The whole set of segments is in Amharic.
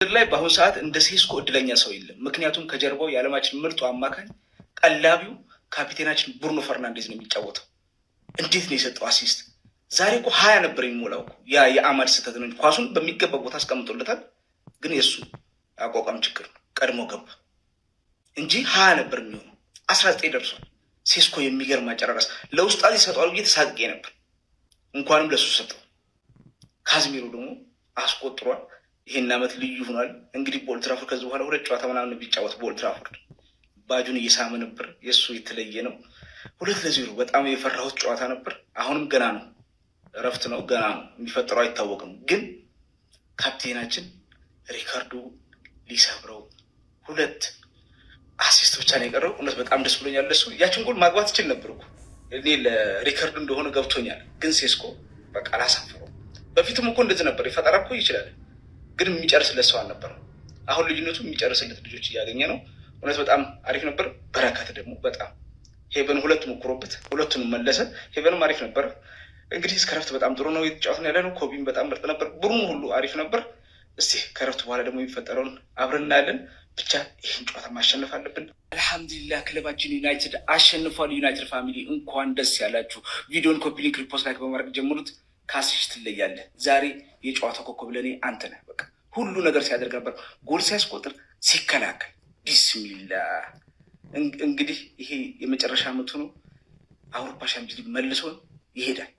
ላይ በአሁኑ ሰዓት እንደ ሴስኮ እድለኛ ሰው የለም። ምክንያቱም ከጀርባው የዓለማችን ምርጡ አማካኝ ቀላቢው ካፒቴናችን ብሩኖ ፈርናንዴዝ ነው የሚጫወተው። እንዴት ነው የሰጠው አሲስት? ዛሬ እኮ 20 ነበር የሚሞላው። ያ የአማድ ስህተት ነው። ኳሱን በሚገባ ቦታ አስቀምጦለታል፣ ግን የእሱ አቋቋም ችግር ነው። ቀድሞ ገባ እንጂ 20 ነበር የሚሆነው። 19 ደርሷል። ሴስኮ የሚገርም አጨራረስ ለውስጣት ይሰጠዋል ብዬ ተሳቅቄ ነበር። እንኳንም ለሱ ሰጠው። ካዝሚሮ ደግሞ አስቆጥሯል። ይሄን ዓመት ልዩ ሆኗል። እንግዲህ በኦልድ ትራፎርድ ከዚህ በኋላ 2 ጨዋታ ምናምን ቢጫወት በኦልድ ትራፎርድ ባጁን እየሳመ ነበር። የእሱ የተለየ ነው። 2-0 በጣም የፈራሁት ጨዋታ ነበር። አሁንም ገና ነው፣ እረፍት ነው፣ ገና ነው፣ የሚፈጠረው አይታወቅም። ግን ካፕቴናችን ሪካርዶ ሊሰብረው 2 አሲስት ብቻ ነው የቀረው። እውነት በጣም ደስ ብሎኛል። ለሱ ያችን ጎል ማግባት ይችል ነበር እኮ እኔ ለሪካርዶ እንደሆነ ገብቶኛል። ግን ሴስኮ በቃ አላሳፈረው። በፊትም እኮ እንደዚህ ነበር፣ የፈጠራ እኮ ይችላል፣ ግን የሚጨርስለት ሰው አልነበረም። አሁን ልዩነቱ የሚጨርስለት ልጆች እያገኘ ነው። እውነት በጣም አሪፍ ነበር። በረከት ደግሞ በጣም ሄቨን 2 ሞክሮበት 2ቱንም መለሰ። ሄቨንም አሪፍ ነበር። እንግዲህ እስከ ረፍት በጣም ጥሩ ነው የተጫወትን ያለ ነው። ኮቢም በጣም ምርጥ ነበር። ቡድኑ ሁሉ አሪፍ ነበር። እስቲ ከረፍት በኋላ ደግሞ የሚፈጠረውን አብረን እናያለን። ብቻ ይህን ጨዋታ ማሸነፍ አለብን። አልሐምዱሊላህ ክለባችን ዩናይትድ አሸንፏል። ዩናይትድ ፋሚሊ እንኳን ደስ ያላችሁ። ቪዲዮን ኮፒ ሊንክ፣ ሪፖስት፣ ላይክ በማድረግ ጀምሩት። ካስሽ ትለያለህ። ዛሬ የጨዋታ ኮከብ ለእኔ አንተ ነህ። በቃ ሁሉ ነገር ሲያደርግ ነበር። ጎል ሲያስቆጥር፣ ሲከላከል፣ ቢስሚላ። እንግዲህ ይሄ የመጨረሻ ዓመቱ ነው። አውሮፓ ሻምፒዮንስ ሊግ መልሶን ይሄዳል።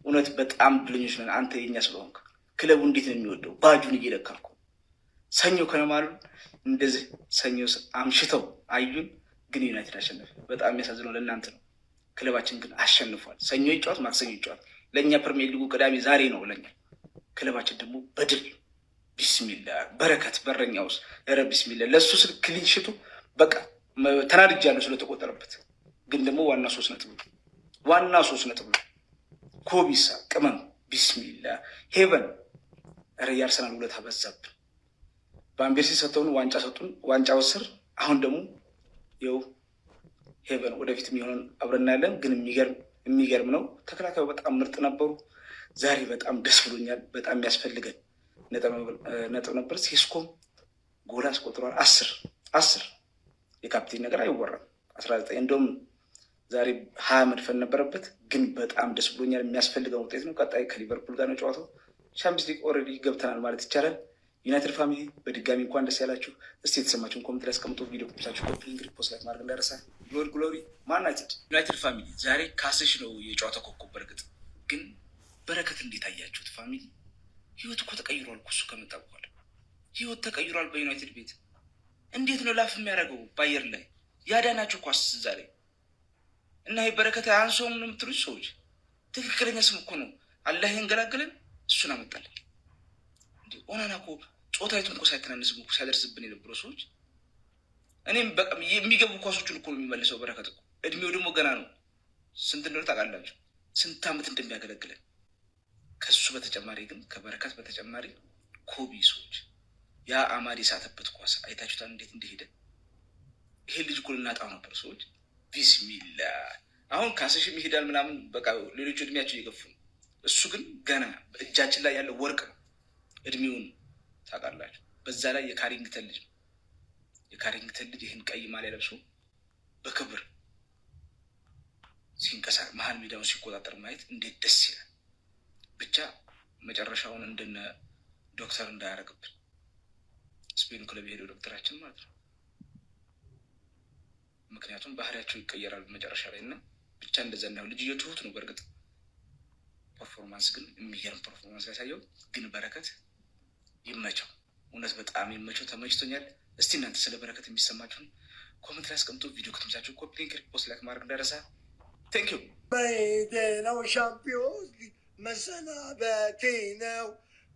እውነት በጣም ብለኞች ነን። አንተ የኛ ስለሆንክ ክለቡ እንዴት ነው የሚወደው። ባጁን እየለካልኩ ሰኞ ከነማሉ እንደዚህ ሰኞ አምሽተው አዩን፣ ግን ዩናይትድ አሸነፈ። በጣም የሚያሳዝነው ለእናንተ ነው። ክለባችን ግን አሸንፏል። ሰኞ ይጫወት፣ ማክሰኞ ይጫወት። ለእኛ ፕሪሚየር ሊጉ ቅዳሜ ዛሬ ነው ለኛ። ክለባችን ደግሞ በድል ቢስሚላ። በረከት በረኛ ውስጥ ረ ቢስሚላ። ለእሱ ስል ክሊንሽቱ በቃ ተናድጃለሁ ስለተቆጠረበት። ግን ደግሞ ዋና 3 ነጥብ ነው። ዋና 3 ነጥብ ነው። ኮቢሳ ቅመም ቢስሚላ። ሄቨን ረ የአርሰናል ውለታ በዛብን። በአምቤርሲ ሰጥተውን ዋንጫ ሰጡን፣ ዋንጫ ወስር። አሁን ደግሞ ይኸው ሄቨን ወደፊት የሚሆነን አብረን እናያለን። ግን የሚገርም ነው። ተከላካዩ በጣም ምርጥ ነበሩ። ዛሬ በጣም ደስ ብሎኛል። በጣም የሚያስፈልገን ነጥብ ነበር። ሴስኮም ጎል አስቆጥሯል። 10 የካፕቴን ነገር አይወራም። 19 እንደውም ዛሬ 20 መድፈን ነበረበት። ግን በጣም ደስ ብሎኛል። የሚያስፈልገን ውጤት ነው። ቀጣይ ከሊቨርፑል ጋር ነው ጨዋታው። ቻምፒየንስ ሊግ ኦልሬዲ ገብተናል ማለት ይቻላል። ዩናይትድ ፋሚሊ በድጋሚ እንኳን ደስ ያላችሁ። እስቲ የተሰማችሁን ኮሜንት ላይ አስቀምጡ። ቪዲዮ ኮፒሳችሁ ኮፒ ሊንክ፣ ሪፖስት፣ ላይክ ማድረግ እንዳይረሳ። ግሎሪ ማን ዩናይትድ ፋሚሊ ዛሬ ካስሽ ነው የጨዋታ ኮከብ። በእርግጥ ግን በረከት እንዴት አያችሁት ፋሚሊ? ህይወት እኮ ተቀይሯል። እሱ ከመጣ በኋላ ህይወት ተቀይሯል በዩናይትድ ቤት። እንዴት ነው ላፍ የሚያደርገው በአየር ላይ ያዳናቸው ኳስ ዛሬ እና ይህ በረከት አንሶም ነው የምትሉት ሰዎች፣ ትክክለኛ ስም እኮ ነው። አላህ ይንገላግለን። እሱን አመጣለን። እንዴ ኦናና እኮ ጾታዊቱን እኮ ሳይተናነስም እኮ ሲያደርስብን የነበሩ ሰዎች። እኔም በቃ የሚገቡ ኳሶችን እኮ ነው የሚመልሰው በረከት እኮ። እድሜው ደግሞ ገና ነው። ስንት እንደሆነ ታውቃላችሁ? ስንት ዓመት እንደሚያገለግለን። ከሱ በተጨማሪ ግን ከበረከት በተጨማሪ ኮቢ ሰዎች፣ ያ አማድ የሳተበት ኳስ አይታችሁታል እንዴት እንደሄደ። ይሄ ልጅ እኮ ልናጣው ነበር ሰዎች። ቢስሚላ። አሁን ካስሽም ይሄዳል ምናምን በቃ ሌሎቹ እድሜያቸው እየገፉ ነው። እሱ ግን ገና እጃችን ላይ ያለው ወርቅ ነው። እድሜውን ታውቃላችሁ። በዛ ላይ የካሪንግተን ልጅ ነው። የካሪንግተን ልጅ ይህን ቀይ ማሊያ ለብሶ በክብር ሲንቀሳቀስ መሀል ሜዳውን ሲቆጣጠር ማየት እንዴት ደስ ይላል። ብቻ መጨረሻውን እንደነ ዶክተር እንዳያረግብን፣ ስፔን ክለብ የሄደው ዶክተራችን ማለት ነው። ምክንያቱም ባህሪያቸው ይቀየራል መጨረሻ ላይ እና ብቻ እንደዛ እንዳይሆን። ልጅ ትሁት ነው በእርግጥ ፐርፎርማንስ ግን የሚገርም ፐርፎርማንስ ያሳየው። ግን በረከት ይመቸው፣ እውነት በጣም ይመቸው። ተመችቶኛል። እስቲ እናንተ ስለ በረከት የሚሰማችሁን ኮመንት ላይ አስቀምጡ። ቪዲዮ ከተመቻችሁ ኮፒ ሊንክ፣ ሪፖስት፣ ላይክ ማድረግ እንዳይረሳ። ቴንክ ዩ። በደናው ሻምፒዮንስ ሊግ መሰናበቴ ነው።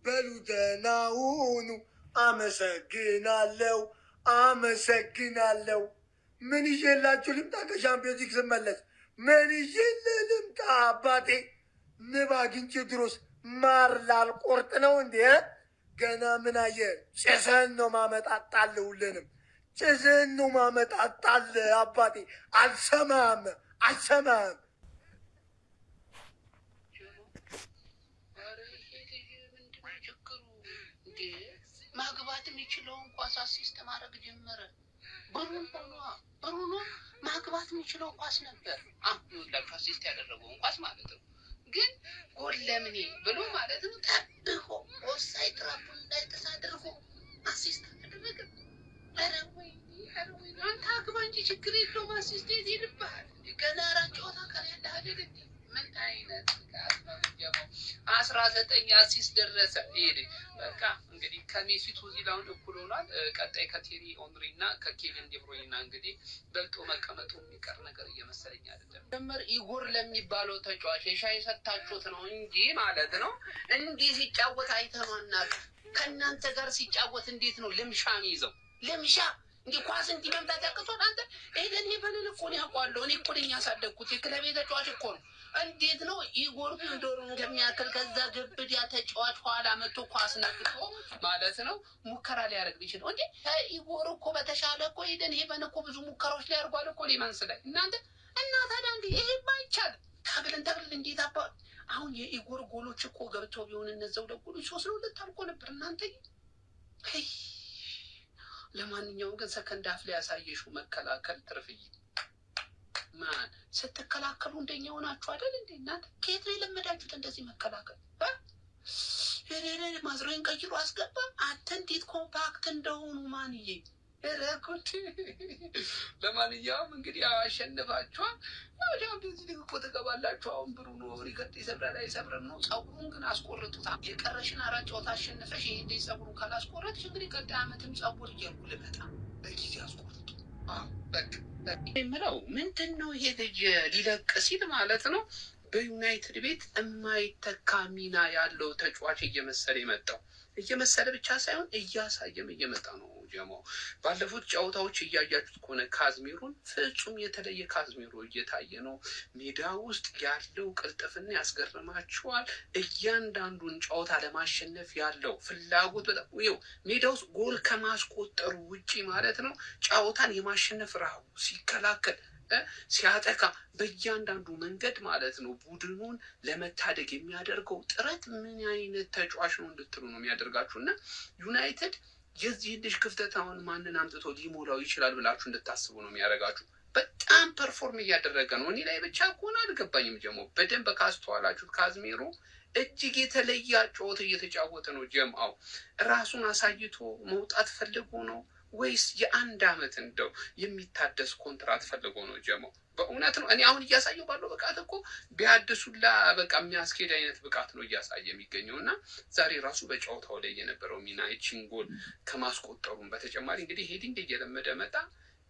በሉ ደህና ሁኑ። አመሰግናለሁ። ምን ይዤላችሁ ልምጣ? ከሻምፒዮንስ ሊግ ስመለስ ምን ይዤ ልምጣ? አባቴ ንብ አግኝቼ ድሮስ ማር ላልቆርጥ ነው እንዴ? ገና ምን አየ? ጭሰን ነው ማመጣጣለህ። ሁሉንም ጭሰን ነው ማመጣጣለህ አባቴ። አልሰማም። ማግባት የሚችለውን ኳስ አሲስት ማድረግ ጀመረ። ብሩኖ ማግባት የሚችለው ኳስ ነበር። አሁን ሁላችሁ አሲስት ያደረገውን ኳስ ማለት ነው። ግን ጎል ለምን ብሎ ማለት ነው ጠብቆ ኦፍሳይድ ትራፑን እንዳይተሳደርጎ አሲስት አደረገ። ኧረ ወይኔ አንተ አግባ እንጂ ችግር የለውም አሲስት ይልብሃል። ገና አራት ጨዋታ ቀር ያለህ አይደል እንዴ? ምን አይነት ጋር ነው ደግሞ 19 አሲስት ደረሰ። ይሄ በቃ እንግዲህ ከሜሲ ቱዚላውን እኩል ሆኗል። ቀጣይ ከቴሪ ኦንሪ እና ከኬቪን ዴብሮይና እንግዲህ በልጦ መቀመጡ የሚቀር ነገር እየመሰለኝ አይደለም። ጀመር ኢጎር ለሚባለው ተጫዋች የሻይ ሰጣችሁት ነው እንጂ ማለት ነው እንዲህ ሲጫወት አይተማና ከእናንተ ጋር ሲጫወት እንዴት ነው ልምሻ ይዘው ልምሻ እንዴ ኳስ እንዲህ መምታት ያቅቶት አንተ ኤደን ይበልን እኮ ነው ያውቃለሁ። እኔ እኮ ነኝ ያሳደግኩት የክለቤ ተጫዋች እኮ ነው። እንዴት ነው ኢጎር ዶሩን እንደሚያክል ከዛ ግብድ ያ ተጫዋች ኋላ መጥቶ ኳስ ነክቶ ማለት ነው ሙከራ ሊያደርግ ይችላል እንዴ? ኢጎር እኮ በተሻለ እኮ ኤደን ይበን እኮ ብዙ ሙከራዎች ላይ አድርጓል እኮ ሊማንስ ላይ እናንተ እና ታዲያ እንዴ ይሄ ባይቻል ታግልን እንዴት አባ አሁን የኢጎር ጎሎች እኮ ገብተው ቢሆን እነዛው ለጎሎች 3-2 አልቆ ነበር እናንተ። ለማንኛውም ግን ሰከንድ አፍ ላይ ያሳየሽው መከላከል ትርፍይ ማን ስትከላከሉ እንደኛ ሆናችሁ አይደል እንዴ? እናንተ ከየት ነው የለመዳችሁት እንደዚህ መከላከል? ማዝሮን ቀይሮ አስገባ። አንተ እንዴት ኮምፓክት እንደሆኑ ማንዬ ረኩት። ለማንኛውም እንግዲህ አሸንፋችኋል። ቻምፒየንስ ሊግ እኮ ትገባላችሁ። አሁን ብሩኖ ሪከርድ ይሰብራል አይሰብርም ነው። ጸጉሩን ግን አስቆርጡታል። የቀረሽን 4 ጨዋታ አሸንፈሽ ይሄ እንደ ጸጉሩን ካላስቆረጥሽ እንግዲህ ቀጣይ ዓመትም ጸጉር እያልኩ ልመጣ በጊዜ አስቆርጡ። በቃ የምለው ምንድን ነው ይሄ ልጅ ሊለቅ ሲል ማለት ነው በዩናይትድ ቤት የማይተካ ሚና ያለው ተጫዋች እየመሰለ የመጣው እየመሰለ ብቻ ሳይሆን እያሳየም እየመጣ ነው። ጀሞ ባለፉት ጨዋታዎች እያያችሁት ከሆነ ካዝሚሮን ፍጹም የተለየ ካዝሚሮ እየታየ ነው። ሜዳ ውስጥ ያለው ቅልጥፍና ያስገርማችኋል። እያንዳንዱን ጨዋታ ለማሸነፍ ያለው ፍላጎት በጣም ይኸው ሜዳ ውስጥ ጎል ከማስቆጠሩ ውጪ ማለት ነው ጨዋታን የማሸነፍ ራሱ ሲከላከል ሲያጠቃ በእያንዳንዱ መንገድ ማለት ነው ቡድኑን ለመታደግ የሚያደርገው ጥረት ምን አይነት ተጫዋች ነው እንድትሉ ነው የሚያደርጋችሁ። እና ዩናይትድ የዚህ ልጅ ክፍተት አሁን ማንን አምጥቶ ሊሞላው ይችላል ብላችሁ እንድታስቡ ነው የሚያደርጋችሁ። በጣም ፐርፎርም እያደረገ ነው። እኔ ላይ ብቻ ከሆነ አልገባኝም። ጀሞ በደንብ ካስተዋላችሁት ካዝሜሮ እጅግ የተለየ ጨዋታ እየተጫወተ ነው። ጀምአው ራሱን አሳይቶ መውጣት ፈልጎ ነው ወይስ የ1 ዓመት እንደው የሚታደስ ኮንትራት ፈልጎ ነው? ጀሞ በእውነት ነው። እኔ አሁን እያሳየው ባለው ብቃት እኮ ቢያድሱላ በቃ የሚያስኬድ አይነት ብቃት ነው እያሳየ የሚገኘው። እና ዛሬ ራሱ በጨዋታው ላይ የነበረው ሚና ይህችን ጎል ከማስቆጠሩም በተጨማሪ እንግዲህ ሄዲንግ እየለመደ መጣ።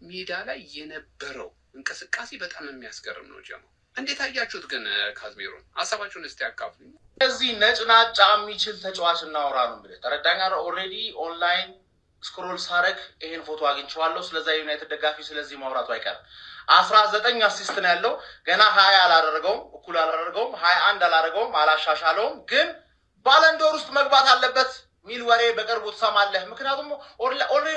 ሜዳ ላይ የነበረው እንቅስቃሴ በጣም የሚያስገርም ነው። ጀሞ እንዴት አያችሁት ግን ካዝሜሮን? ሀሳባችሁን እስቲ ያካፍሉ። እዚህ ነጭናጫ የሚችል ተጫዋች እናወራ ነው ብለህ ተረዳኛ። ኦልሬዲ ኦንላይን ስክሮል ሳረግ ይሄን ፎቶ አግኝቼዋለሁ። ስለዛ ዩናይትድ ደጋፊ ስለዚህ ማውራቱ አይቀርም። 19 አሲስት ነው ያለው። ገና 20 አላደረገውም፣ እኩል አላደረገውም፣ 21 አላደረገውም፣ አላሻሻለውም። ግን ባለንዶር ውስጥ መግባት አለበት ሚል ወሬ በቅርቡ ትሰማለህ። ምክንያቱም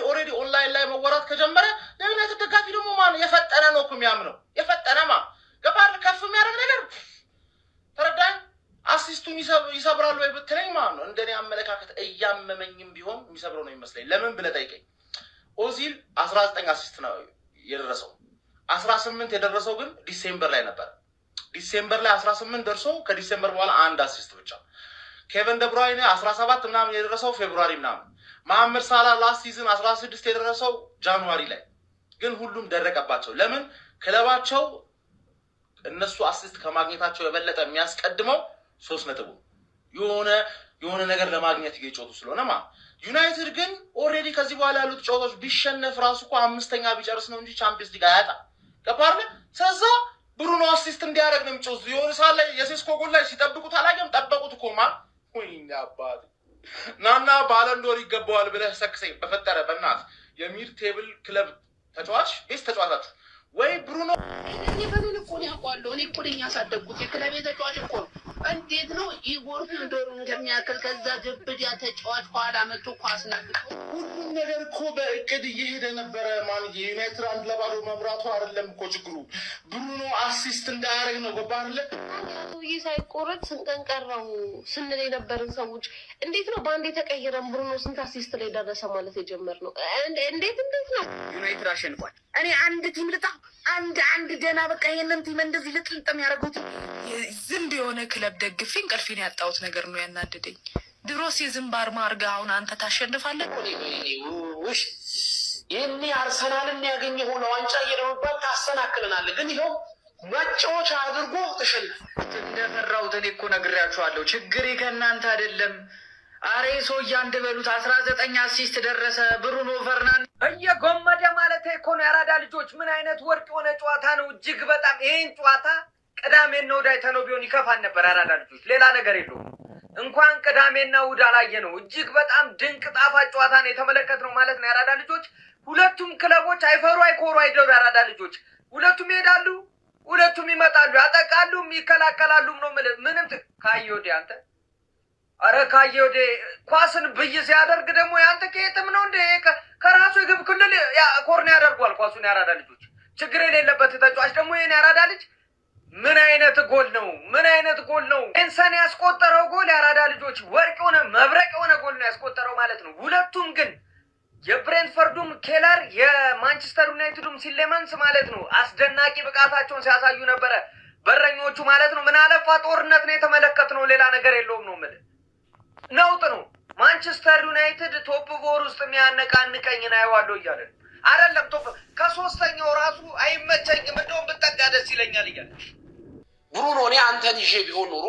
ኦልሬዲ ኦንላይን ላይ መወራት ከጀመረ ለዩናይትድ ደጋፊ ደግሞ ማን የፈጠነ ነው እኮ የሚያምነው የፈጠነማ ገባል ከፍ የሚያደርግ ነገር ተረዳኝ። አሲስቱን ይሰብራሉ ወይ ብትለኝ ማለት ነው እንደኔ አመለካከት እያመመኝም ቢሆን የሚሰብረው ነው የሚመስለኝ። ለምን ብለህ ጠይቀኝ። ኦዚል 19 አሲስት ነው የደረሰው። 18 የደረሰው ግን ዲሴምበር ላይ ነበር። ዲሴምበር ላይ 18 ደርሶ ከዲሴምበር በኋላ 1 አሲስት ብቻ። ኬቨን ደብራይነ 17 ምናምን የደረሰው ፌብሩዋሪ ምናምን። መሐመድ ሳላ ላስት ሲዝን 16 የደረሰው ጃንዋሪ ላይ። ግን ሁሉም ደረቀባቸው። ለምን? ክለባቸው እነሱ አሲስት ከማግኘታቸው የበለጠ የሚያስቀድመው 3 ነጥቡ የሆነ ነገር ለማግኘት እየጮቱ ስለሆነ ዩናይትድ ግን ኦልሬዲ ከዚህ በኋላ ያሉት ጨዋታዎች ቢሸነፍ ራሱ እኮ 5ኛ ቢጨርስ ነው እንጂ ቻምፒየንስ ሊግ አያጣ ገባርለ። ስለዛ ብሩኖ አሲስት እንዲያደርግ ነው የሚጮቱ። የሆነ ሰዓት ላይ የሴስኮ ጎል ላይ ሲጠብቁት አላየም። ጠበቁት እኮ ወይኔ አባት ናና ባለንዶር ይገባዋል ብለህ ሰክሰኝ በፈጠረ በእናት የሚድ ቴብል ክለብ ተጫዋች ቤስ ተጫዋታችሁ ወይ ብሩኖ እኔ በምን እኮ ነው ያውቃለሁ። እኔ እኮ ነኝ ያሳደግኩት የክለቤ ተጫዋች እኮ ነው። እንዴት ነው ኢጎር ዶሩን እንደሚያክል ከዛ ግብድ ያ ተጫዋች ኋላ መጥቶ ኳስ ነክቶ ሁሉም ነገር እኮ እኮ በእቅድ እየሄደ ነበረ። ማን የዩናይትድ 1-0 መብራቱ አይደለም እኮ ችግሩ፣ ብሩኖ አሲስት እንዳያደርግ ነው። ገባ አይደለ? ይህ ሳይቆረጥ ስንቀን ቀረው ስንል የነበርን ሰዎች እንዴት ነው በአንድ የተቀየረን ብሩኖ ስንት አሲስት ላይ ደረሰ ማለት የጀመርነው? እንዴት ነው? ዩናይትድ አሸንፏል። እኔ አንድ ቲም ልጣ አንድ ገና በቃ ይሄንን ቲም እንደዚህ ልጥልጥም ያደረጉት ዝም የሆነ ክለብ ደግፌ እንቅልፌን ያጣሁት ነገር ነው ያናደደኝ። ድሮስ የዝንብ አርማ አድርገህ አሁን አንተ ታሸንፋለህ። ውሽ ይህኔ አርሰናልን ያገኘ ሆነ ዋንጫ እየደመባል ታሰናክለናለህ። ግን ይኸው መጫወቻ አድርጎ ተሸነፈ። እንደፈራሁት እኔ እኮ ነግሬያችኋለሁ። ችግሬ ከእናንተ አይደለም። አሬ ሰውዬ አንድ በሉት 19 አሲስት ደረሰ ብሩኖ ፈርናንዴዝ እየጎመደ ማለት እኮ ነው። የአራዳ ልጆች ምን አይነት ወርቅ የሆነ ጨዋታ ነው! እጅግ በጣም ይህን ጨዋታ ቅዳሜና እሑድ አይተነው ቢሆን ይከፋን ነበር። አራዳ ልጆች ሌላ ነገር የለውም። እንኳን ቅዳሜና እሑድ አላየ ነው። እጅግ በጣም ድንቅ ጣፋጭ ጨዋታ ነው የተመለከትነው ማለት ነው። የአራዳ ልጆች ሁለቱም ክለቦች አይፈሩ አይኮሩ አይደሩ። የአራዳ ልጆች ሁለቱም ይሄዳሉ፣ ሁለቱም ይመጣሉ፣ ያጠቃሉም ይከላከላሉም ነው። ምንም ካየ ወዲህ አንተ አረ ካየ ወዲህ ኳስን ብይ ሲያደርግ ደግሞ ያንተ ከየትም ነው እንደ ከራሱ የግብ ክልል ኮርኔ ያደርጓል ኳሱን። የአራዳ ልጆች ችግር የሌለበት ተጫዋች ደግሞ ይሄን የአራዳ ልጅ ምን አይነት ጎል ነው! ምን አይነት ጎል ነው! ኤንሰን ያስቆጠረው ጎል የአራዳ ልጆች ወርቅ የሆነ መብረቅ የሆነ ጎል ነው ያስቆጠረው ማለት ነው። ሁለቱም ግን የብሬንትፈርዱም ኬለር የማንቸስተር ዩናይትዱም ሲሌመንስ ማለት ነው አስደናቂ ብቃታቸውን ሲያሳዩ ነበረ በረኞቹ ማለት ነው። ምን አለፋ ጦርነት ነው የተመለከትነው፣ ሌላ ነገር የለውም ነው የምልህ። ነውጥ ነው። ማንቸስተር ዩናይትድ ቶፕ ፎር ውስጥ የሚያነቃንቀኝ ነው አይዋለሁ እያለ አይደለም። ቶፕ ከሶስተኛው ራሱ አይመቸኝም፣ እንደውም ብጠጋ ደስ ይለኛል እያለ ብሩኖ እኔ አንተን ይዤ ቢሆን ኖሮ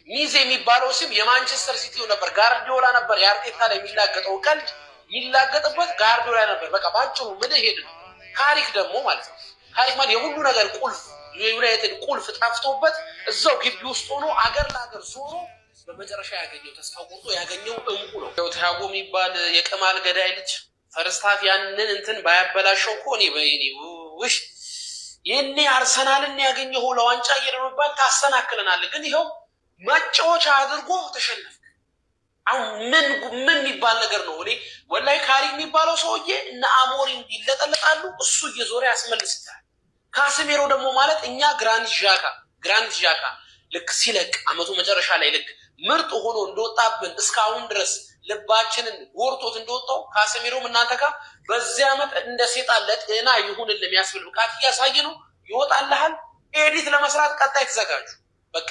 ሚዝ የሚባለው ስም የማንቸስተር ሲቲው ነበር። ጋርዲዮላ ነበር የአርቴታ ላይ የሚላገጠው ቀልድ የሚላገጥበት ጋርዲዮላ ነበር። በቃ ባጭሩ ምን ሄድ ነው። ካሪክ ደግሞ ማለት ነው። ካሪክ ማለት የሁሉ ነገር ቁልፍ የዩናይትድ ቁልፍ ጠፍቶበት እዛው ግቢ ውስጥ ሆኖ አገር ለአገር ዞሮ በመጨረሻ ያገኘው ተስፋ ቆርጦ ያገኘው እንቁ ነው። ቲያጎ የሚባል የቅማል ገዳይ ልጅ ፈርስታፍ ያንን እንትን ባያበላሸው እኮ እኔ በይኔ ውሽ ይህኔ አርሰናልን ያገኘው ለዋንጫ እየደመባል ታሰናክለናለህ። ግን ይኸው መጫወቻ አድርጎ ተሸነፍክ። አሁን ምን የሚባል ነገር ነው? እኔ ወላሂ ካሪክ የሚባለው ሰውዬ እነ አሞሪም ይለጠለጣሉ፣ እሱ እየዞረ ያስመልስታል። ካስሜሮ ደግሞ ማለት እኛ ግራኒት ዣካ ልክ ሲለቅ አመቱ መጨረሻ ላይ ልክ ምርጥ ሆኖ እንደወጣብን እስካሁን ድረስ ልባችንን ጎርቶት እንደወጣው ካስሜሮም እናንተ ጋር በዚህ አመት እንደ ሴጣን ለጤና ይሁን የሚያስብል ብቃት እያሳየ ነው። ይወጣልሃል። ኤዲት ለመስራት ቀጣይ ተዘጋጁ። በቃ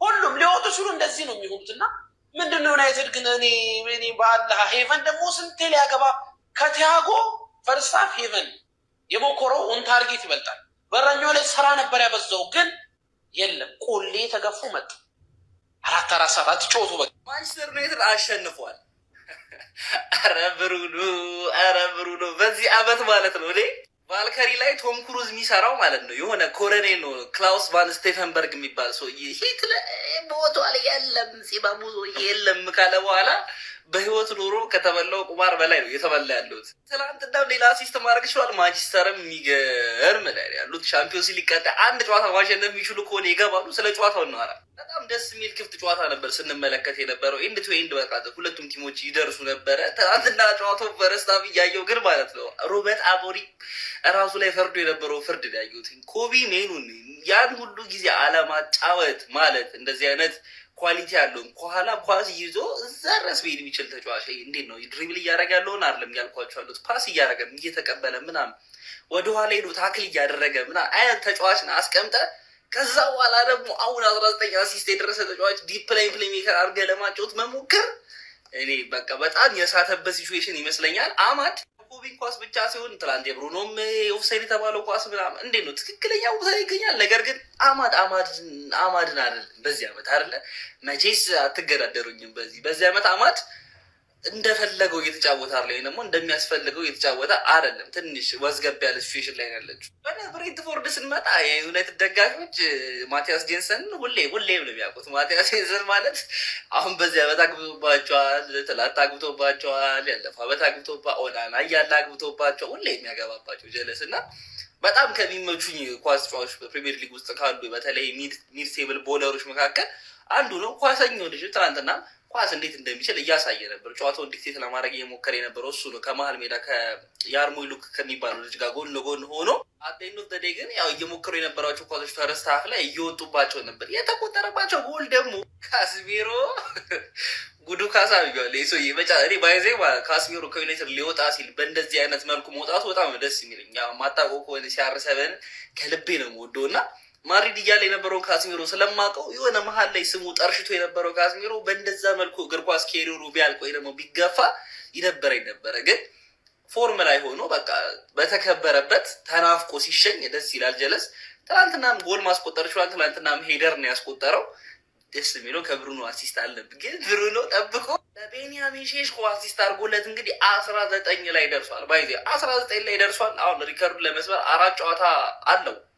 ሁሉም ሊወጡ ሲሉ እንደዚህ ነው የሚሆኑትና ምንድነው ዩናይትድ ግን እኔ በአላህ ሄቨን ደግሞ ስንቴ ሊያገባ ከቲያጎ ፈርስታፍ ሄቨን የሞከረው ኦን ታርጌት ይበልጣል። በረኛው ላይ ስራ ነበር ያበዛው፣ ግን የለም ቆሌ ተገፉ መጡ። 4 ሰዓት ጮቱ። በቃ ማንቸስተር ዩናይትድ አሸንፏል። አረ ብሩኖ በዚህ አመት ማለት ነው እኔ ቫልከሪ ላይ ቶም ክሩዝ የሚሰራው ማለት ነው የሆነ ኮሎኔል ነው ክላውስ ቫን ስቴፈንበርግ የሚባል ሰውዬ ሂትለር ቦቷል የለም ሲባሙዞ የለም ካለ በኋላ በህይወት ኖሮ ከተበላው ቁማር በላይ ነው እየተበላ ያሉት። ትናንትና ሌላ አሲስት ማድረግ ይችላል። ማንቸስተርም የሚገርም ላይ ያሉት ሻምፒዮንስ ሊግ ቀጣይ አንድ ጨዋታ ማሸነፍ የሚችሉ ከሆነ ይገባሉ። ስለ ጨዋታው እናወራ። በጣም ደስ የሚል ክፍት ጨዋታ ነበር ስንመለከት የነበረው። ኤንድ ቱ ኤንድ በቃ ሁለቱም ቲሞች ይደርሱ ነበረ። ትናንትና ጨዋታው በረስታፍ እያየው ግን ማለት ነው ሮበርት አሞሪም እራሱ ላይ ፈርዶ የነበረው ፍርድ ያየሁት ኮቢ ሜኑን ያን ሁሉ ጊዜ አለማጫወት ማለት እንደዚህ አይነት ኳሊቲ ያለውን ከኋላ ኳስ ይዞ እዛ ድረስ መሄድ የሚችል ተጫዋች እንዴት ነው ድሪብል እያደረገ ያለውን አይደለም ያልኳቸው አሉት ፓስ እያደረገ እየተቀበለ ምናምን ወደኋላ ሄዶ ታክል እያደረገ ምናምን አይነት ተጫዋችን አስቀምጠ ከዛ በኋላ ደግሞ አሁን 19 አሲስት የደረሰ ተጫዋች ዲፕ ላይ ፕሌይሜከር አድርገህ ለማጫወት መሞከር እኔ በቃ በጣም የሳተበት ሲቹዌሽን ይመስለኛል። አማድ ኮቢን ኳስ ብቻ ሲሆን ትላንት የብሩኖም ኦፍሳይድ የተባለው ኳስ ምናምን እንዴት ነው ትክክለኛ ቦታ ላይ ይገኛል። ነገር ግን አማድን አይደለም በዚህ አመት አይደለ መቼስ አትገዳደሩኝም። በዚህ አመት አማድ እንደፈለገው እየተጫወተ አለ ወይ ደግሞ እንደሚያስፈልገው እየተጫወተ አይደለም። ትንሽ ወዝገብ ያለ ሲቹዌሽን ላይ ያለችው። በብሬንትፎርድ ስንመጣ የዩናይትድ ደጋፊዎች ማቲያስ ጄንሰን ሁሌም ነው የሚያውቁት። ማቲያስ ጄንሰን ማለት አሁን በዚህ አመት አግብቶባቸዋል፣ ትላንት አግብቶባቸዋል፣ ያለፈው አመት ኦናና እያለ አግብቶባቸው ሁሌ የሚያገባባቸው ጀለስ እና በጣም ከሚመቹኝ ኳስ ጨዋቾች በፕሪሚየር ሊግ ውስጥ ካሉ በተለይ ሚድ ቴብል ቦለሮች መካከል አንዱ ነው። ኳሰኛው ልጅ ትናንትና ኳስ እንዴት እንደሚችል እያሳየ ነበር። ጨዋታውን ዲክቴት ለማድረግ እየሞከረ የነበረው እሱ ነው። ከመሀል ሜዳ ከያርሞይሉክ ከሚባለው ልጅ ጋር ጎን ለጎን ሆኖ አጤኖት ደዴ ግን ያው እየሞከሩ የነበራቸው ኳሶች ፈርስት ሀፍ ላይ እየወጡባቸው ነበር። የተቆጠረባቸው ጎል ደግሞ ካስሜሮ ጉዱ ካሳ ብያለሁ። የሰውዬ መጫ እኔ ባይዜ ካስሜሮ ከዩናይትድ ሊወጣ ሲል በእንደዚህ አይነት መልኩ መውጣቱ በጣም ደስ የሚለኝ። ማታውቀው ከሆነ ሲያርሰበን ከልቤ ነው የምወደው እና ማድሪድ እያለ የነበረው ካስሜሮ ስለማውቀው የሆነ መሀል ላይ ስሙ ጠርሽቶ የነበረው ካስሜሮ በእንደዛ መልኩ እግር ኳስ ኬሪሩ ቢያልቅ ወይ ደግሞ ቢገፋ ይነበረኝ ነበረ። ግን ፎርም ላይ ሆኖ በቃ በተከበረበት ተናፍቆ ሲሸኝ ደስ ይላል። ጀለስ ትናንትናም ጎል ማስቆጠር ችሏል። ትናንትናም ሄደር ነው ያስቆጠረው። ደስ የሚለው ከብሩኖ አሲስት አለብን። ግን ብሩኖ ጠብቆ ለቤንያሚን ሼሽኮ አሲስት አድርጎለት እንግዲህ 19 ላይ ደርሷል። ባይዜ 19 ላይ ደርሷል። አሁን ሪከርዱን ለመስበር 4 ጨዋታ አለው